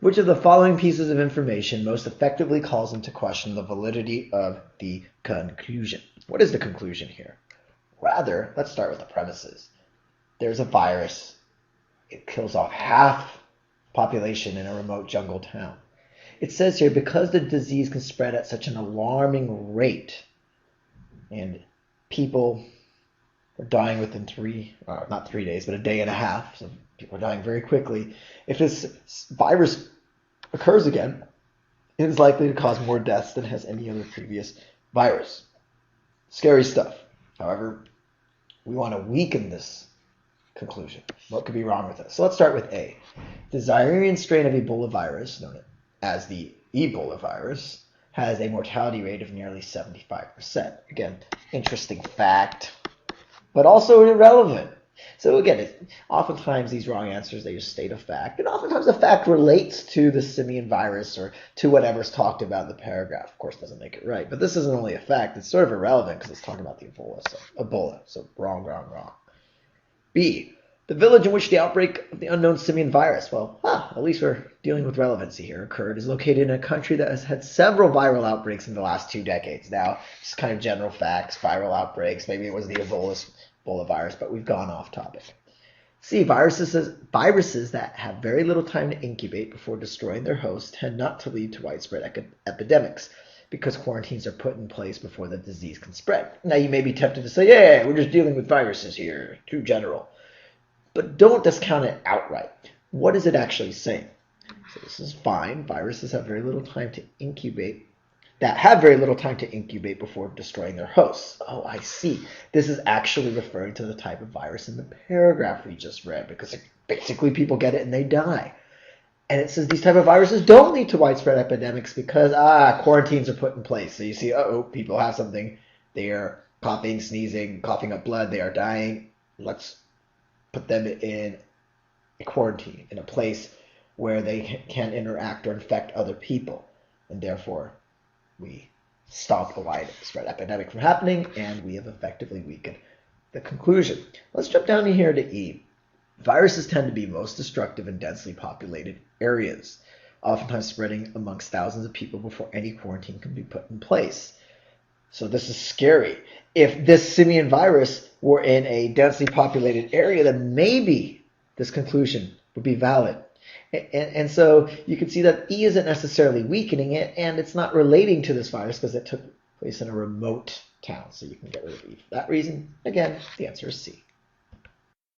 Which of the following pieces of information most effectively calls into question the validity of the conclusion? What is the conclusion here? Rather, let's start with the premises. There's a virus. It kills off half population in a remote jungle town. It says here, because the disease can spread at such an alarming rate, and people are dying within not 3 days, but a day and a half, so people are dying very quickly. If this virus occurs again, it is likely to cause more deaths than has any other previous virus. Scary stuff. However, we want to weaken this conclusion. What could be wrong with this? So let's start with A. The Zairian strain of Ebola virus, known as the Ebola virus, has a mortality rate of nearly 75%. Again, interesting fact, but also irrelevant. So again, oftentimes these wrong answers, they just state a fact, and oftentimes the fact relates to the simian virus or to whatever's talked about in the paragraph. Of course, doesn't make it right, but this isn't only a fact, it's sort of irrelevant because it's talking about the Ebola. So wrong. B, the village in which the outbreak of the unknown simian virus, at least we're dealing with relevancy here, occurred, is located in a country that has had several viral outbreaks in the last 2 decades. Now, just kind of general facts, viral outbreaks, maybe it was the Ebola virus, but we've gone off topic. C, viruses that have very little time to incubate before destroying their host tend not to lead to widespread epidemics because quarantines are put in place before the disease can spread. Now, you may be tempted to say, yeah, we're just dealing with viruses here, too general. But don't discount it outright. What is it actually saying? So this is fine. Viruses have very little time to incubate before destroying their hosts. Oh, I see. This is actually referring to the type of virus in the paragraph we just read, because basically people get it and they die. And it says these type of viruses don't lead to widespread epidemics because quarantines are put in place. So you see, people have something. They are coughing, sneezing, coughing up blood. They are dying. Let's put them in a quarantine, in a place where they can't interact or infect other people. And therefore, we stop a widespread epidemic from happening, and we have effectively weakened the conclusion. Let's jump down here to E. Viruses tend to be most destructive in densely populated areas, oftentimes spreading amongst thousands of people before any quarantine can be put in place. So this is scary. If this simian virus were in a densely populated area, then maybe this conclusion would be valid. And so you can see that E isn't necessarily weakening it, and it's not relating to this virus because it took place in a remote town. So you can get rid of E for that reason. Again, the answer is C.